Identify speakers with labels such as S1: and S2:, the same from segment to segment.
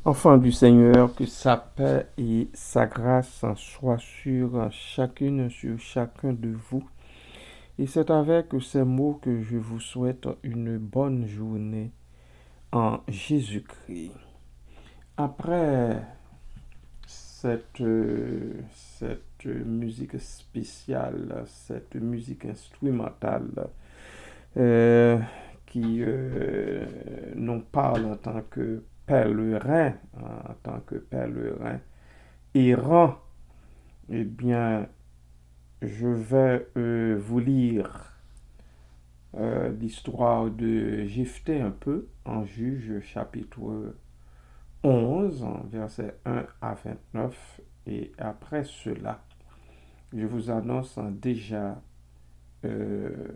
S1: Enfants du Seigneur, que sa paix et sa grâce soient sur chacune, sur chacun de vous. Et c'est avec ces mots que je vous souhaite une bonne journée en Jésus-Christ. Après cette, cette musique spéciale, cette musique instrumentale euh, qui nous parle en tant que pèlerin errant, eh bien, je vais vous lire l'histoire de Jephthé un peu en Juge chapitre 11, versets 1 à 29. Et après cela, je vous annonce déjà, euh,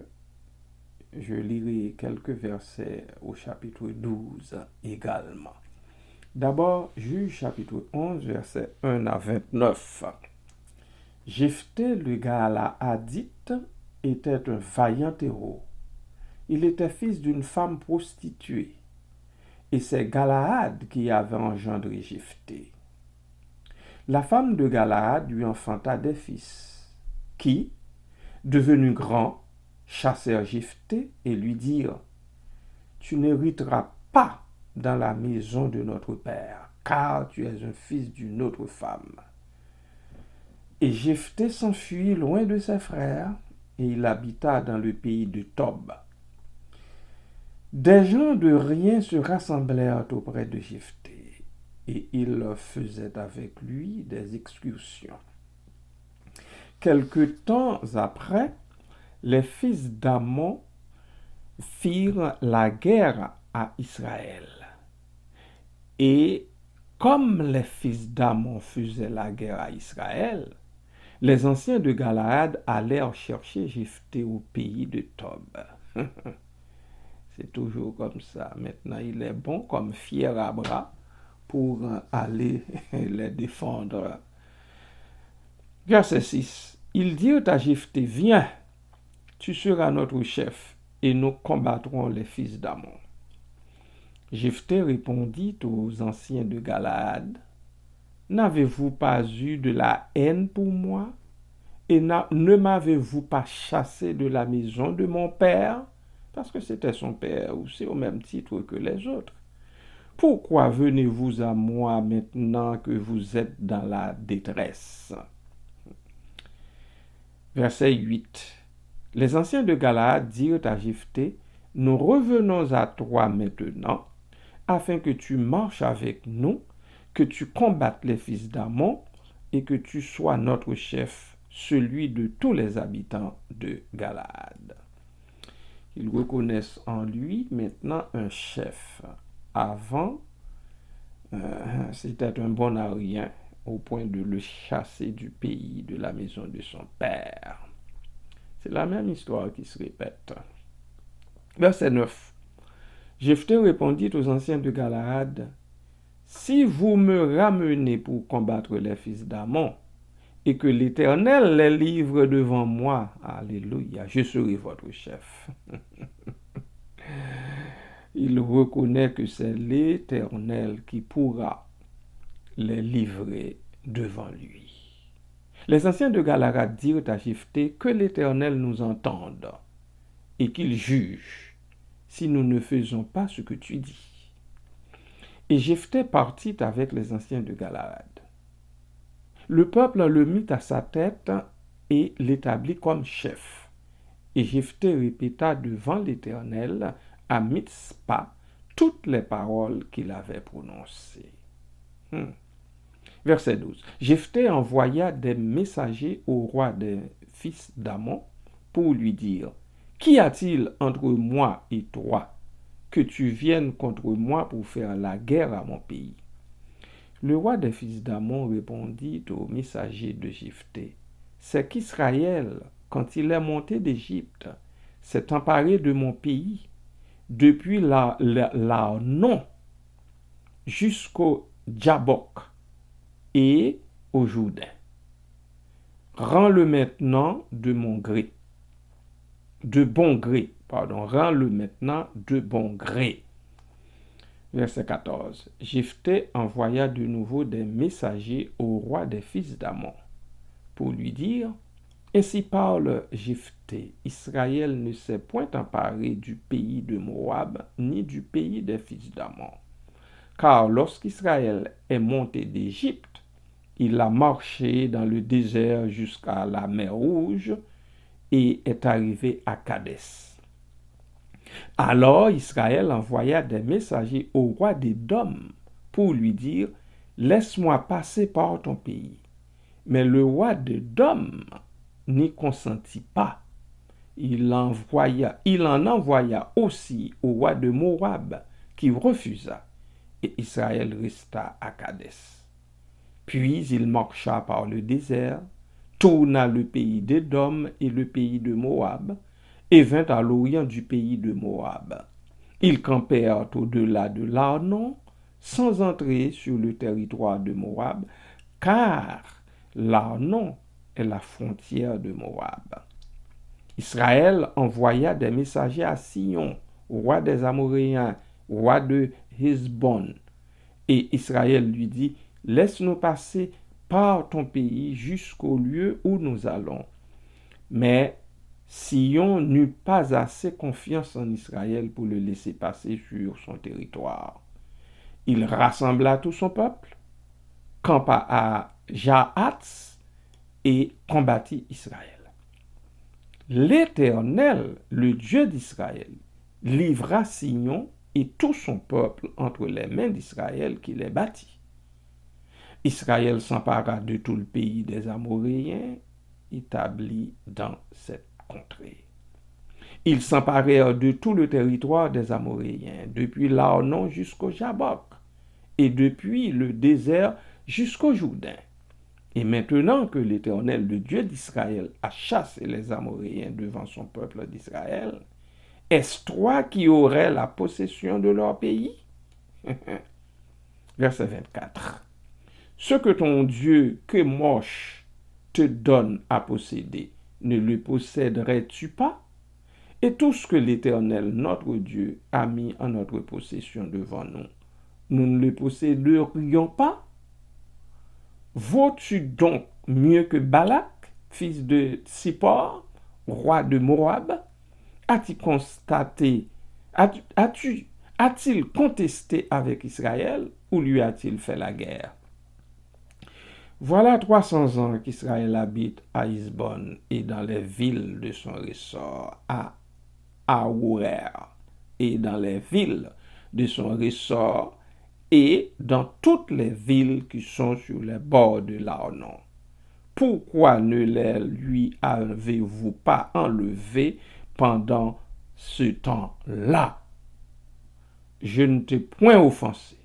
S1: je lirai quelques versets au chapitre 12 également. D'abord, Juge chapitre 11, versets 1 à 29. Jephthé le Galaadite était un vaillant héros. Il était fils d'une femme prostituée, et c'est Galaad qui avait engendré Jephthé. La femme de Galaad lui enfanta des fils, qui, devenus grands, chassèrent Jephthé et lui dirent: Tu n'hériteras pas dans la maison de notre père, car tu es un fils d'une autre femme. Et Jephthé s'enfuit loin de ses frères, et il habita dans le pays de Tob. Des gens de rien se rassemblèrent auprès de Jephthé, et ils faisaient avec lui des excursions. Quelque temps après, les fils d'Ammon firent la guerre à Israël. Et comme les fils d'Ammon faisaient la guerre à Israël, les anciens de Galaad allèrent chercher Jephthé au pays de Tob. C'est toujours comme ça. Maintenant, il est bon comme fier à bras pour aller les défendre. Verset 6. Ils dirent à Jephthé: Viens, tu seras notre chef, et nous combattrons les fils d'Ammon. Jephthé répondit aux anciens de Galaad: N'avez-vous pas eu de la haine pour moi, et ne m'avez-vous pas chassé de la maison de mon père? Parce que c'était son père aussi, au même titre que les autres. Pourquoi venez-vous à moi maintenant que vous êtes dans la détresse? Verset 8. Les anciens de Galaad dirent à Jephthé: Nous revenons à toi maintenant, afin que tu marches avec nous, que tu combattes les fils d'Ammon, et que tu sois notre chef, celui de tous les habitants de Galaad. Ils reconnaissent en lui maintenant un chef. Avant, c'était un bon à rien, au point de le chasser du pays, de la maison de son père. C'est la même histoire qui se répète. Verset 9. Jephthé répondit aux anciens de Galaad: Si vous me ramenez pour combattre les fils d'Ammon, et que l'Éternel les livre devant moi, alléluia, je serai votre chef. Il reconnaît que c'est l'Éternel qui pourra les livrer devant lui. Les anciens de Galaad dirent à Jephthé: Que l'Éternel nous entende et qu'il juge si nous ne faisons pas ce que tu dis. Et Jephthé partit avec les anciens de Galaad. Le peuple le mit à sa tête et l'établit comme chef. Et Jephthé répéta devant l'Éternel à Mitzpa toutes les paroles qu'il avait prononcées. Verset 12. Jephthé envoya des messagers au roi des fils d'Ammon pour lui dire: Qu'y a-t-il entre moi et toi, que tu viennes contre moi pour faire la guerre à mon pays? Le roi des fils d'Ammon répondit aux messagers de Jephthé: C'est qu'Israël, quand il est monté d'Égypte, s'est emparé de mon pays, depuis l'Arnon jusqu'au Jabbok et au Jourdain. Rends-le maintenant de mon gré, de bon gré, rends-le maintenant de bon gré. Verset 14. Jephthé envoya de nouveau des messagers au roi des fils d'Ammon pour lui dire: Ainsi parle Jephthé, Israël ne s'est point emparé du pays de Moab, ni du pays des fils d'Ammon. Car lorsqu'Israël est monté d'Égypte, il a marché dans le désert jusqu'à la mer Rouge et est arrivé à Kadès. Alors Israël envoya des messagers au roi d'Édom pour lui dire: Laisse-moi passer par ton pays. Mais le roi d'Édom n'y consentit pas. Il en envoya aussi au roi de Moab, qui refusa, et Israël resta à Kadès. Puis il marcha par le désert, tourna le pays d'Édom et le pays de Moab, et vint à l'orient du pays de Moab. Ils campèrent au-delà de l'Arnon, sans entrer sur le territoire de Moab, car l'Arnon est la frontière de Moab. Israël envoya des messagers à Sion, roi des Amoréens, roi de Hesbon. Et Israël lui dit: Laisse-nous passer par ton pays jusqu'au lieu où nous allons. Mais Sion n'eut pas assez confiance en Israël pour le laisser passer sur son territoire. Il rassembla tout son peuple, campa à Jahatz et combattit Israël. L'Éternel, le Dieu d'Israël, livra Sion et tout son peuple entre les mains d'Israël qui les battit. Israël s'empara de tout le pays des Amoréens établis dans cette contrée. Ils s'emparèrent de tout le territoire des Amoréens, depuis l'Arnon jusqu'au Jabbok, et depuis le désert jusqu'au Jourdain. Et maintenant que l'Éternel, le Dieu d'Israël, a chassé les Amoréens devant son peuple d'Israël, est-ce toi qui aurais la possession de leur pays? Verset 24. Ce que ton Dieu, Kemosh, te donne à posséder, ne le posséderais-tu pas? Et tout ce que l'Éternel, notre Dieu, a mis en notre possession devant nous, nous ne le posséderions pas? Vaux-tu donc mieux que Balak, fils de Tsippor, roi de Moab? A-t-il contesté avec Israël ou lui a-t-il fait la guerre? Voilà 300 ans qu'Israël habite à Hesbon et dans les villes de son ressort, à Aourer et dans les villes de son ressort, et dans toutes les villes qui sont sur les bords de l'Arnon. Pourquoi ne les lui avez-vous pas enlevés pendant ce temps-là? Je ne t'ai point offensé,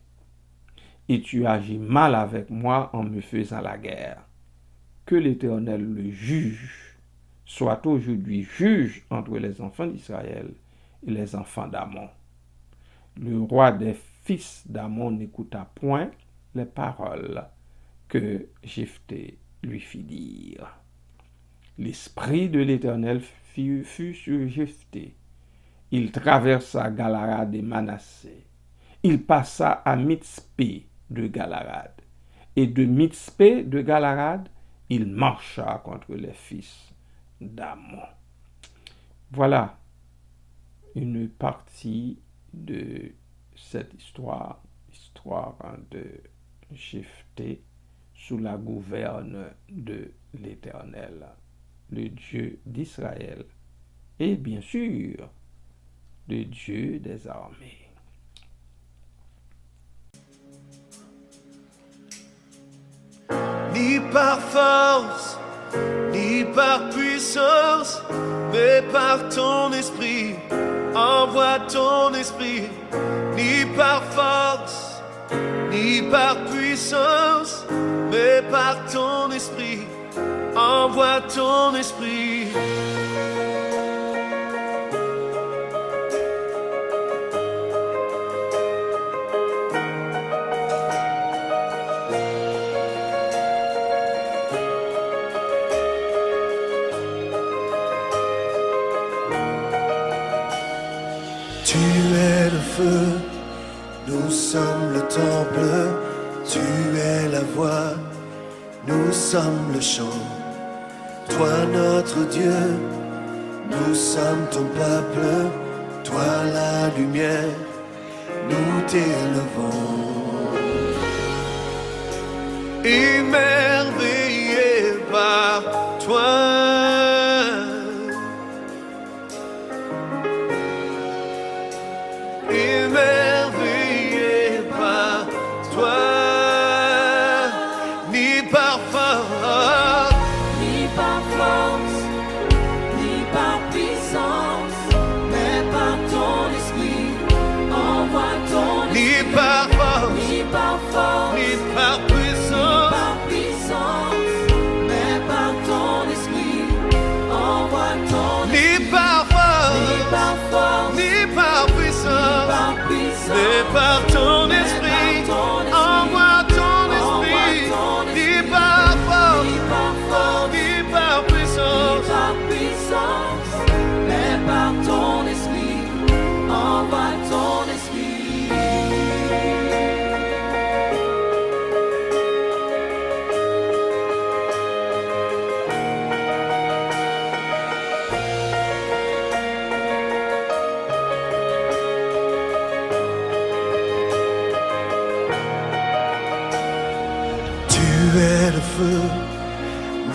S1: et tu agis mal avec moi en me faisant la guerre. Que l'Éternel, le juge, soit aujourd'hui juge entre les enfants d'Israël et les enfants d'Ammon. Le roi des fils d'Ammon n'écouta point les paroles que Jephthé lui fit dire. L'esprit de l'Éternel fut sur Jephthé. Il traversa Galarad et Manassé. Il passa à Mitzpé de Galarad. Et de Mitzpé de Galarad, il marcha contre les fils d'Ammon. Voilà une partie de cette histoire de Jephthé sous la gouverne de l'Éternel, le Dieu d'Israël, et bien sûr, le Dieu des armées.
S2: Ni par force, ni par puissance, mais par ton esprit. Envoie ton esprit, ni par force, ni par puissance, mais par ton esprit. Envoie ton esprit. Tu es le feu Nous sommes le temple, tu es la voix, nous sommes le chant. Toi notre Dieu, nous sommes ton peuple, toi la lumière, nous t'élevons. Émerveillé par toi. Émerveillé par toi, ni par force,
S3: ni par force, ni par puissance, mais par ton esprit, envoie ton
S2: ni
S3: esprit.
S2: par force,
S3: Ni par force,
S2: ni par
S3: ni
S2: puissance,
S3: par puissance, mais par ton esprit, envoie ton
S2: ni
S3: esprit.
S2: par
S3: Ni
S2: force,
S3: par force,
S2: ni par puissance,
S3: par puissance,
S2: mais par ton esprit, envoie ton esprit, ni par force,
S3: ni par force,
S2: ni par puissance.
S3: par puissance, mais par ton esprit, envoie ton esprit.
S2: Tu es le feu,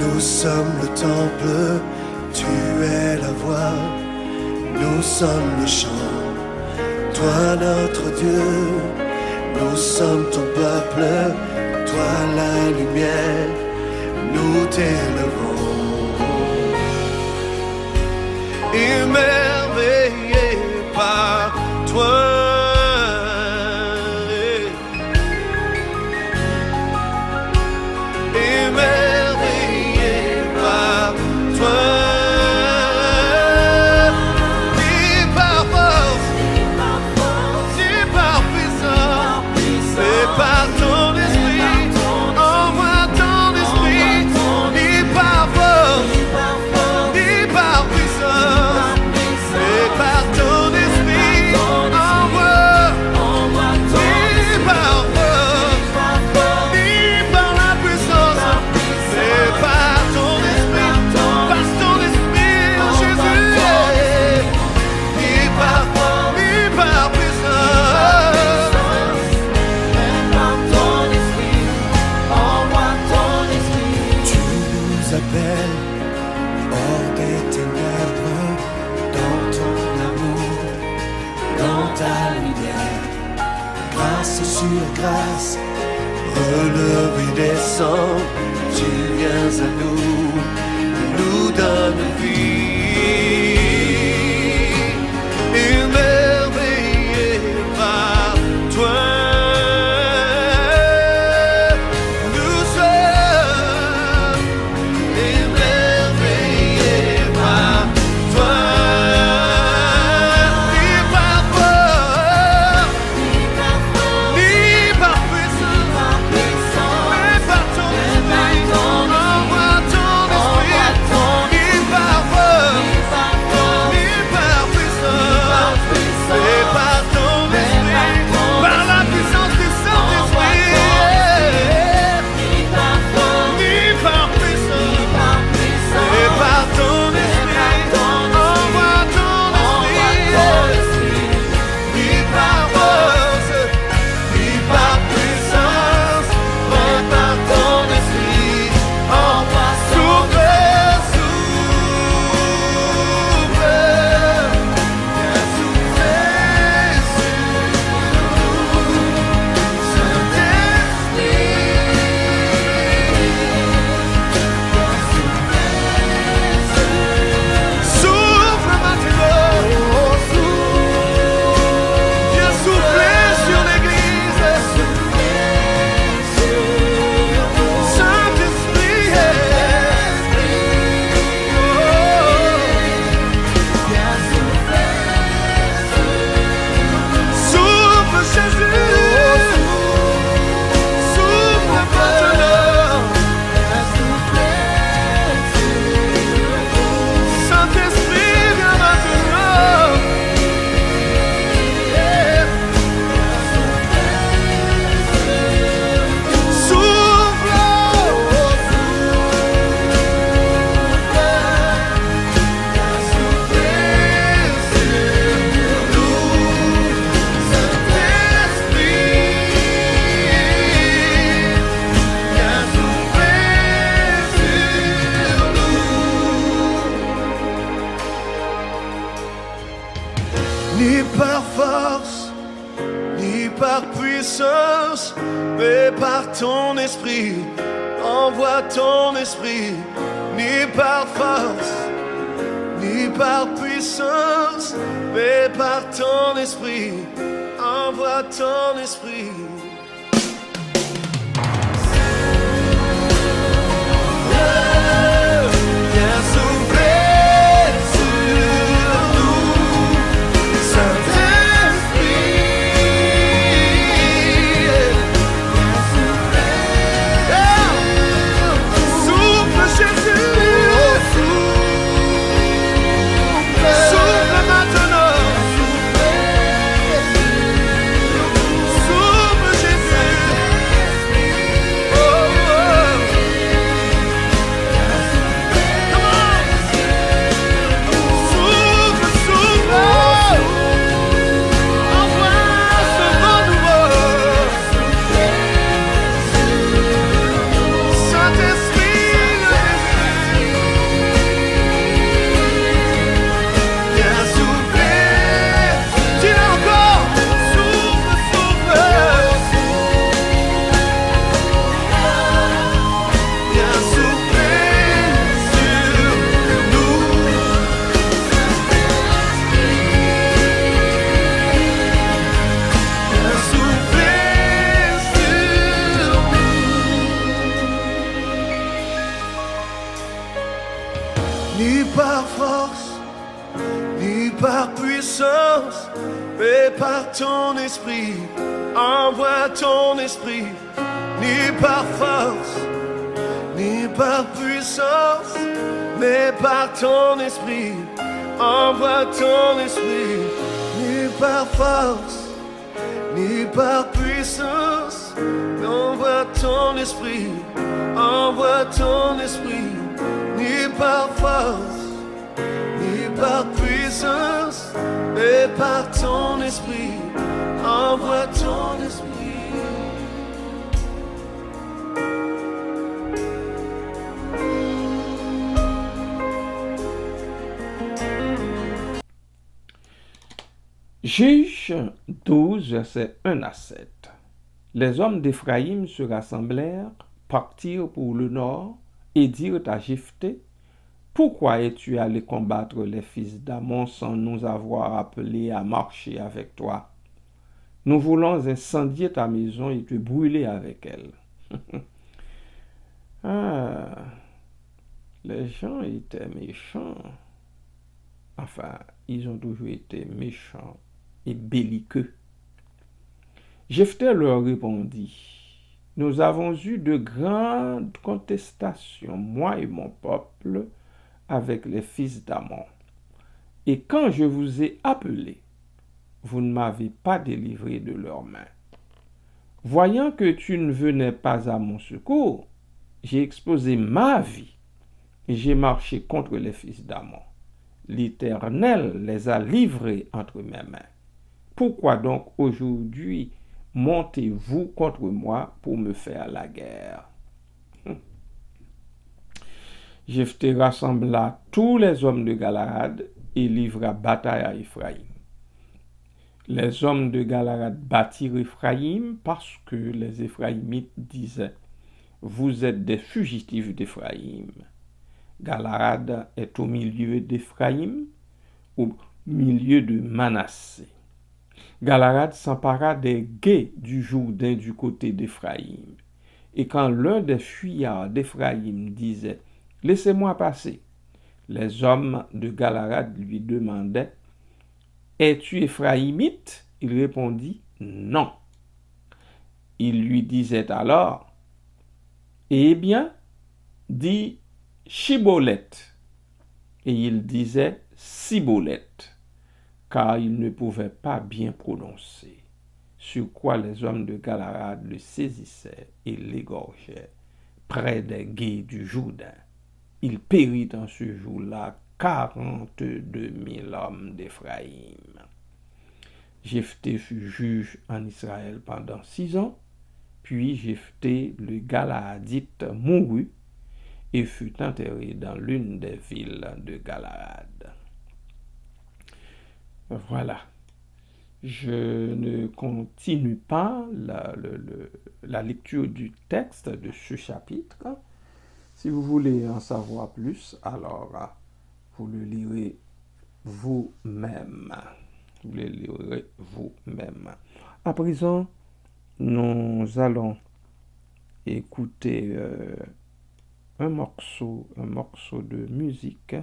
S2: nous sommes le temple, tu es la voix, nous sommes le chant. Toi notre Dieu, nous sommes ton peuple, toi la lumière, nous t'élevons. Émerveillé par toi. Émerveillé par toi, ni par force, ni par puissance, mais par ton esprit, envoie ton esprit, ni par force, ni par puissance, mais par ton esprit, envoie, ni par force, ni par la puissance. C'est par ton esprit, Jésus, ni par puissance. Tu nous appelles hors des ténèbres, dans ton amour, dans ta lumière. Grâce sur grâce, relève et descend, tu viens à nous donnes vie. Émerveillé par toi, nous sommes émerveillés par toi, ni par force, ni par puissance, mais par ton esprit, envoie ton esprit, ni par force, ni par force, ni par puissance, mais par ton esprit. Envoie ton esprit, ni par force, ni par puissance, mais par ton esprit. Envoie ton esprit. Viens souffler sur nous, Saint-Esprit. Souffle Jésus, souffle maintenant. Souffle Jésus. Oh, oh. Come on. Souffle, souffle. Envoie ce vent nouveau. Saint-Esprit, viens souffler. Dis-le encore. Souffle, souffle. Viens souffler sur nous. Viens souffler sur nous. Ni par force, ni par puissance, mais par ton esprit. Envoie ton esprit, ni par force, ni par puissance, mais par ton esprit. Envoie ton esprit, ni par force, ni par puissance, mais envoie ton esprit. Envoie ton esprit, ni par force, ni par puissance, mais par ton esprit. Envoie ton esprit.
S1: Juge 12, versets 1 à 7. Les hommes d'Éphraïm se rassemblèrent, partirent pour le nord, et dirent à Jephthé, pourquoi es-tu allé combattre les fils d'Ammon sans nous avoir appelés à marcher avec toi? Nous voulons incendier ta maison et te brûler avec elle. Ah, les gens étaient méchants. Enfin, ils ont toujours été méchants et belliqueux. Jephthé leur répondit, nous avons eu de grandes contestations, moi et mon peuple, avec les fils d'Ammon. Et quand je vous ai appelés, vous ne m'avez pas délivré de leurs mains. Voyant que tu ne venais pas à mon secours, j'ai exposé ma vie et j'ai marché contre les fils d'Ammon. L'Éternel les a livrés entre mes mains. Pourquoi donc aujourd'hui montez-vous contre moi pour me faire la guerre? Jephthé rassembla tous les hommes de Galaad et livra bataille à Éphraïm. Les hommes de Galaad battirent Éphraïm parce que les Éphraïmites disaient, vous êtes des fugitifs d'Éphraïm. Galaad est au milieu d'Éphraïm, au milieu de Manassé. Galaad s'empara des gués du Jourdain du côté d'Éphraïm. Et quand l'un des fuyards d'Éphraïm disait, laissez-moi passer, les hommes de Galaad lui demandaient, es-tu Éphraïmite? Il répondit, non. Il lui disait alors, eh bien, dis Chiboleth. Et il disait Siboleth, car il ne pouvait pas bien prononcer. Sur quoi les hommes de Galaad le saisissaient et l'égorgeaient près des gués du Jourdain. Il périt en ce jour-là 42 000 hommes d'Éphraïm. Jephthé fut juge en Israël pendant 6 ans, puis Jephthé le Galaadite mourut et fut enterré dans l'une des villes de Galaad. Voilà. Je ne continue pas la lecture du texte de ce chapitre. Si vous voulez en savoir plus, alors vous le lirez vous-même. Vous le lirez vous-même. À présent, nous allons écouter un morceau de musique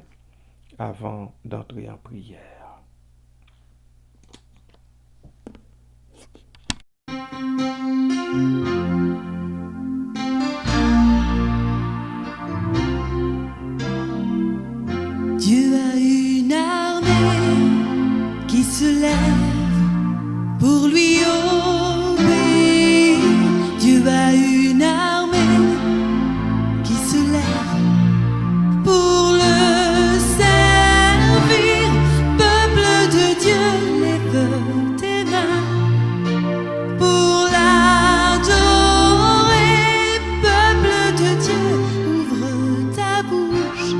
S1: avant d'entrer en prière.
S4: Dieu a une armée qui se lève pour lui obéir. Dieu a une armée qui se lève pour le servir. Peuple de Dieu, lève tes mains pour l'adorer. Peuple de Dieu, ouvre ta bouche.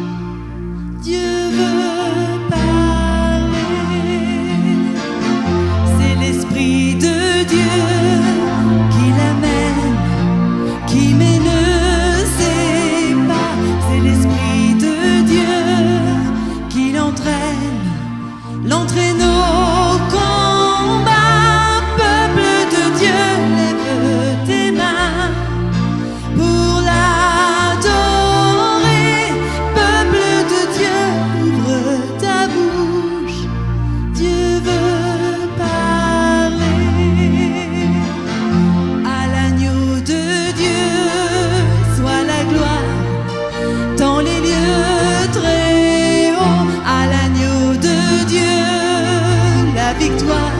S4: Dieu veut parler. C'est l'Esprit de Dieu qui l'amène, qui mène ses pas. C'est l'Esprit de Dieu qui l'entraîne au combat. Peuple de Dieu, lève tes mains pour l'adorer. Peuple de Dieu, ouvre ta bouche. Dieu veut parler. À l'agneau de Dieu soit la gloire dans les lieux très hauts. À l'agneau de Dieu la victoire.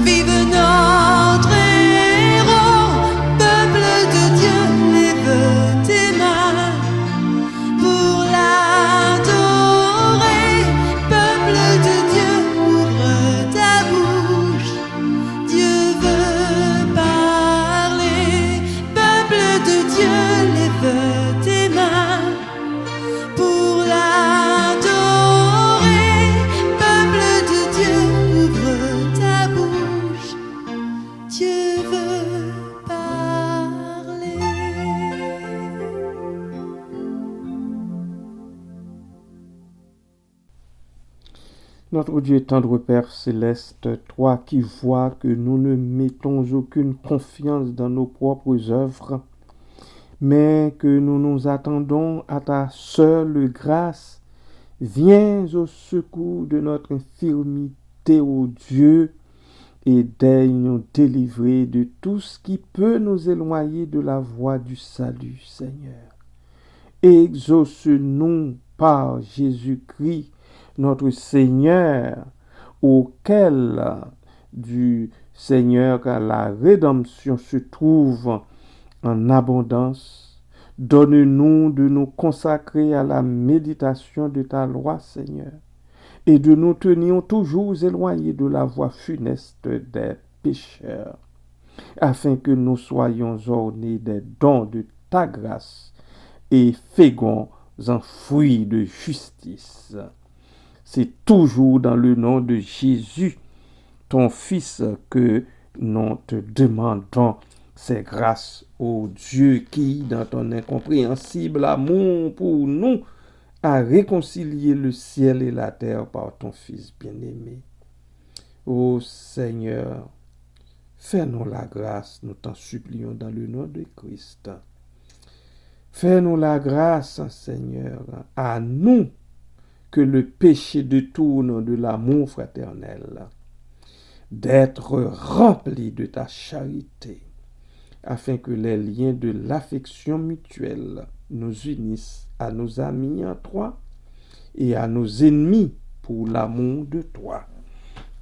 S4: Vive notre héros. Peuple de Dieu, lève tes mains pour l'adorer. Peuple de Dieu, ouvre ta bouche. Dieu veut parler. Peuple de Dieu, lève tes mains pour l'adorer. Peuple de Dieu, ouvre ta bouche. Dieu veut parler.
S1: Notre Dieu tendre Père céleste, toi qui vois que nous ne mettons aucune confiance dans nos propres œuvres, mais que nous nous attendons à ta seule grâce, viens au secours de notre infirmité, ô Dieu, et daigne nous délivrer de tout ce qui peut nous éloigner de la voie du salut, Seigneur. Exauce-nous par Jésus-Christ, notre Seigneur, auquel du Seigneur la rédemption se trouve en abondance. Donne-nous de nous consacrer à la méditation de ta loi, Seigneur, et de nous tenir toujours éloignés de la voie funeste des pécheurs, afin que nous soyons ornés des dons de ta grâce et féconds en fruits de justice. C'est toujours dans le nom de Jésus, ton Fils, que nous te demandons ces grâces, ô Dieu, qui, dans ton incompréhensible amour pour nous, a réconcilié le ciel et la terre par ton Fils bien-aimé. Ô Seigneur, fais-nous la grâce, nous t'en supplions dans le nom de Christ. Fais-nous la grâce, Seigneur, à nous, que le péché détourne de l'amour fraternel, d'être remplis de ta charité, afin que les liens de l'affection mutuelle nous unissent à nos amis en toi et à nos ennemis pour l'amour de toi.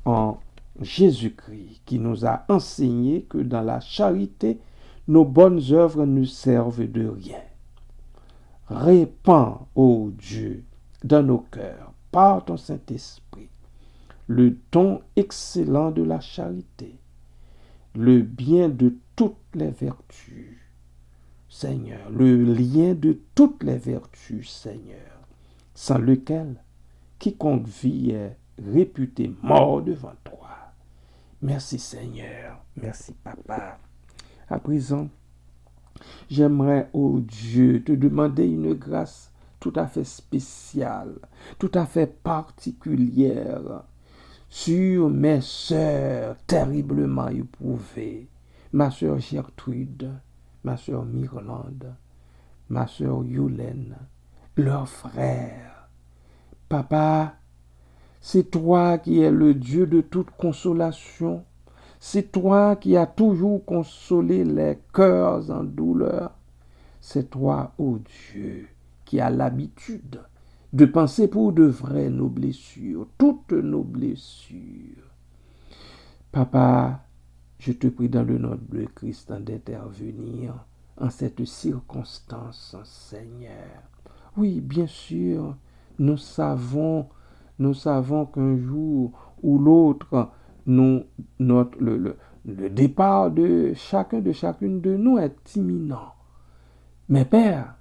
S1: En Jésus-Christ, qui nous a enseigné que dans la charité, nos bonnes œuvres ne servent de rien. Répands, ô Dieu, dans nos cœurs, par ton Saint-Esprit, le don excellent de la charité, le bien de toutes les vertus, Seigneur, le lien de toutes les vertus, Seigneur, sans lequel quiconque vit est réputé mort devant toi. Merci Seigneur. Merci Papa. À présent, j'aimerais, oh Dieu, te demander une grâce tout à fait spéciale, tout à fait particulière sur mes sœurs terriblement éprouvées. Ma sœur Gertrude, ma sœur Mirlande, ma sœur Yolène, leurs frères. Papa, c'est toi qui es le Dieu de toute consolation. C'est toi qui as toujours consolé les cœurs en douleur. C'est toi, ô Dieu, qui as l'habitude de penser pour de vrai nos blessures, toutes nos blessures. Papa, je te prie dans le nom de Christ d'intervenir en cette circonstance, Seigneur. Oui, bien sûr, nous savons qu'un jour ou l'autre, le départ de chacune de nous est imminent. Mais Père,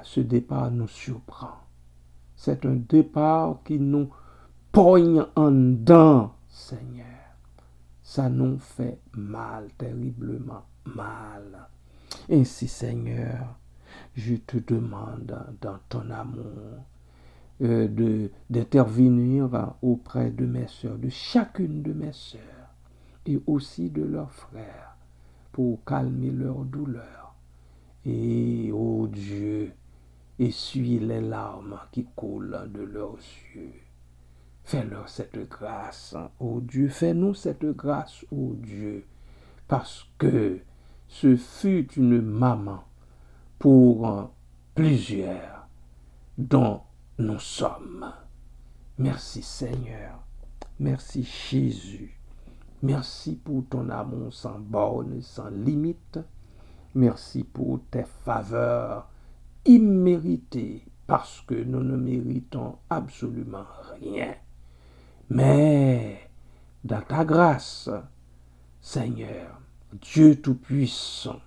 S1: ce départ nous surprend. C'est un départ qui nous poigne en dedans, Seigneur. Ça nous fait mal, terriblement mal. Ainsi, Seigneur, je te demande dans ton amour d'intervenir auprès de mes sœurs, de chacune de mes sœurs, et aussi de leurs frères, pour calmer leur douleur. Et, ô Dieu, essuie les larmes qui coulent de leurs yeux. Fais-leur cette grâce, ô Dieu. Fais-nous cette grâce, ô Dieu, parce que ce fut une maman pour plusieurs dont nous sommes. Merci Seigneur. Merci Jésus. Merci pour ton amour sans bornes, sans limite. Merci pour tes faveurs imméritées, parce que nous ne méritons absolument rien. Mais dans ta grâce, Seigneur, Dieu Tout-Puissant,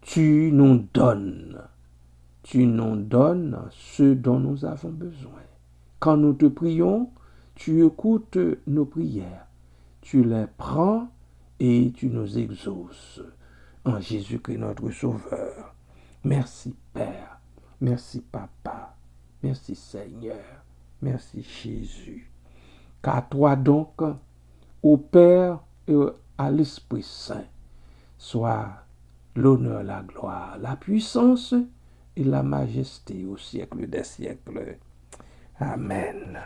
S1: tu nous donnes ce dont nous avons besoin. Quand nous te prions, tu écoutes nos prières, tu les prends et tu nous exauces. En Jésus-Christ notre Sauveur. Merci Père, merci Papa, merci Seigneur, merci Jésus. Qu'à toi donc, au Père et à l'Esprit Saint, soit l'honneur, la gloire, la puissance et la majesté au siècle des siècles. Amen.